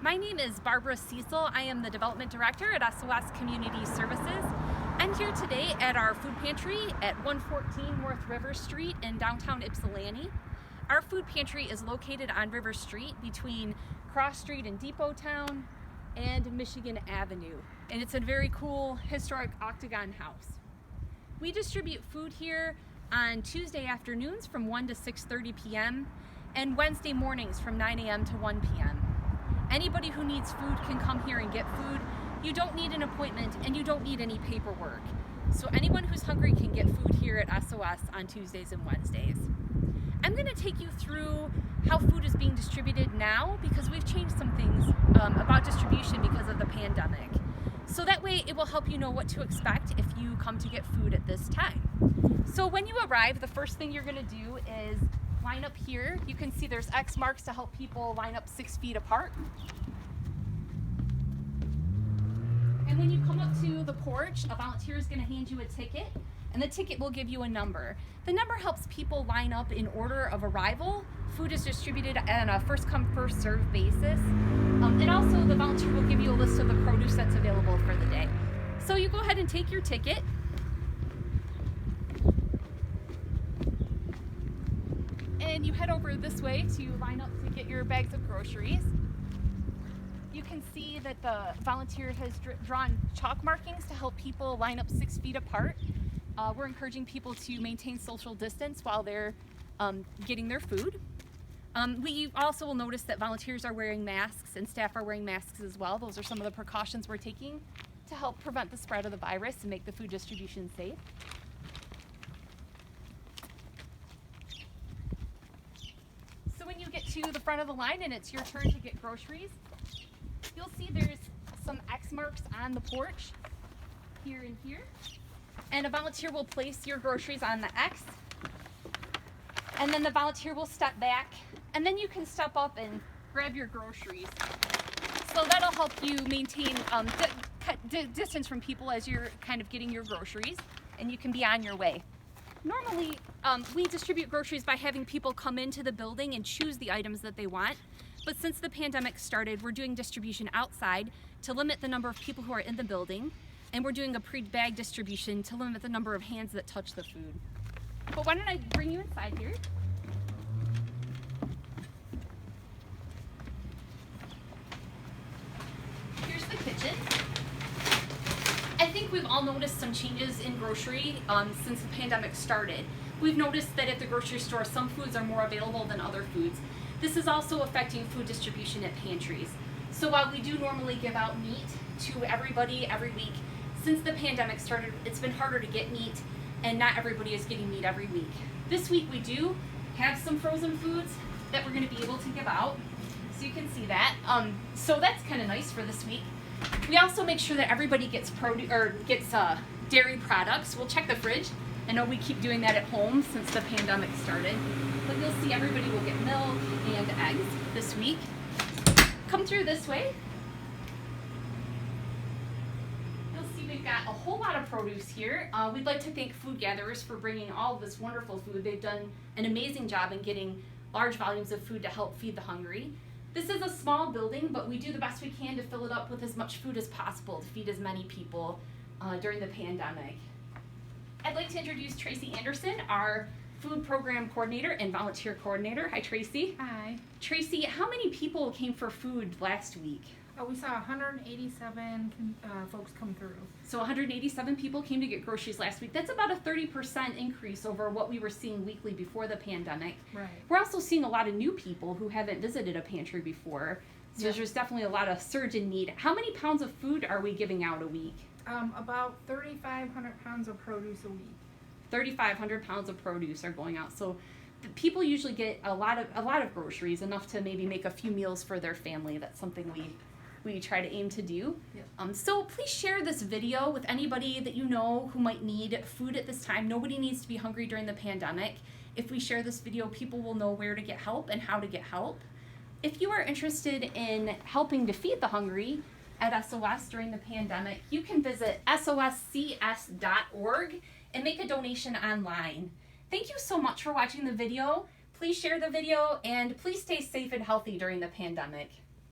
My name is Barbara Cecil. I am the Development Director at SOS Community Services. I'm here today at our food pantry at 114 North River Street in downtown Ypsilanti. Our food pantry is located on River Street between Cross Street and Depot Town and Michigan Avenue. And it's a very cool historic octagon house. We distribute food here on Tuesday afternoons from 1 to 6:30 p.m. and Wednesday mornings from 9 a.m. to 1 p.m. Anybody who needs food can come here and get food. You don't need an appointment and you don't need any paperwork. So anyone who's hungry can get food here at SOS on Tuesdays and Wednesdays. I'm going to take you through how food is being distributed now because we've changed some things about distribution because of the pandemic. So that way it will help you know what to expect if you come to get food at this time. So when you arrive, the first thing you're going to do is line up here. You can see there's X marks to help people line up 6 feet apart. And when you come up to the porch, a volunteer is going to hand you a ticket, and the ticket will give you a number. The number helps people line up in order of arrival. Food is distributed on a first come, first served basis. And also the volunteer will give you a list of the produce that's available for the day. So you go ahead and take your ticket. And you head over this way to line up to get your bags of groceries. You can see that the volunteer has drawn chalk markings to help people line up 6 feet apart. We're encouraging people to maintain social distance while they're getting their food. We also will notice that volunteers are wearing masks and staff are wearing masks as well. Those are some of the precautions we're taking to help prevent the spread of the virus and make the food distribution safe. So when you get to the front of the line and it's your turn to get groceries, you'll see there's some X marks on the porch, here and here. And a volunteer will place your groceries on the X. And then the volunteer will step back, and then you can step up and grab your groceries. So that'll help you maintain distance from people as you're kind of getting your groceries, and you can be on your way. Normally, we distribute groceries by having people come into the building and choose the items that they want. But since the pandemic started, we're doing distribution outside to limit the number of people who are in the building. And we're doing a pre-bag distribution to limit the number of hands that touch the food. But why don't I bring you inside here? Here's the kitchen. I think we've all noticed some changes in grocery since the pandemic started. We've noticed that at the grocery store, some foods are more available than other foods. This is also affecting food distribution at pantries. So while we do normally give out meat to everybody every week, since the pandemic started, it's been harder to get meat, and not everybody is getting meat every week. This week we do have some frozen foods that we're going to be able to give out, so you can see that. So that's kind of nice for this week. We also make sure that everybody gets dairy products. We'll check the fridge. I know we keep doing that at home since the pandemic started, but you'll see everybody will get milk and eggs this week. Come through this way. We've got a whole lot of produce here. We'd like to thank Food Gatherers for bringing all of this wonderful food. They've done an amazing job in getting large volumes of food to help feed the hungry. This is a small building, but we do the best we can to fill it up with as much food as possible to feed as many people during the pandemic. I'd like to introduce Tracy Anderson, our food program coordinator and volunteer coordinator. Hi, Tracy. Hi. Tracy, how many people came for food last week? We saw 187 folks come through. So 187 people came to get groceries last week. That's about a 30% increase over what we were seeing weekly before the pandemic. Right. We're also seeing a lot of new people who haven't visited a pantry before. So Yep. There's definitely a lot of surge in need. How many pounds of food are we giving out a week? About 3,500 pounds of produce a week. 3,500 pounds of produce are going out. So the people usually get a lot of groceries, enough to maybe make a few meals for their family. That's something we try to aim to do. Yep. So please share this video with anybody that you know who might need food at this time. Nobody needs to be hungry during the pandemic. If we share this video, people will know where to get help and how to get help. If you are interested in helping to feed the hungry at SOS during the pandemic, you can visit soscs.org and make a donation online. Thank you so much for watching the video. Please share the video and please stay safe and healthy during the pandemic.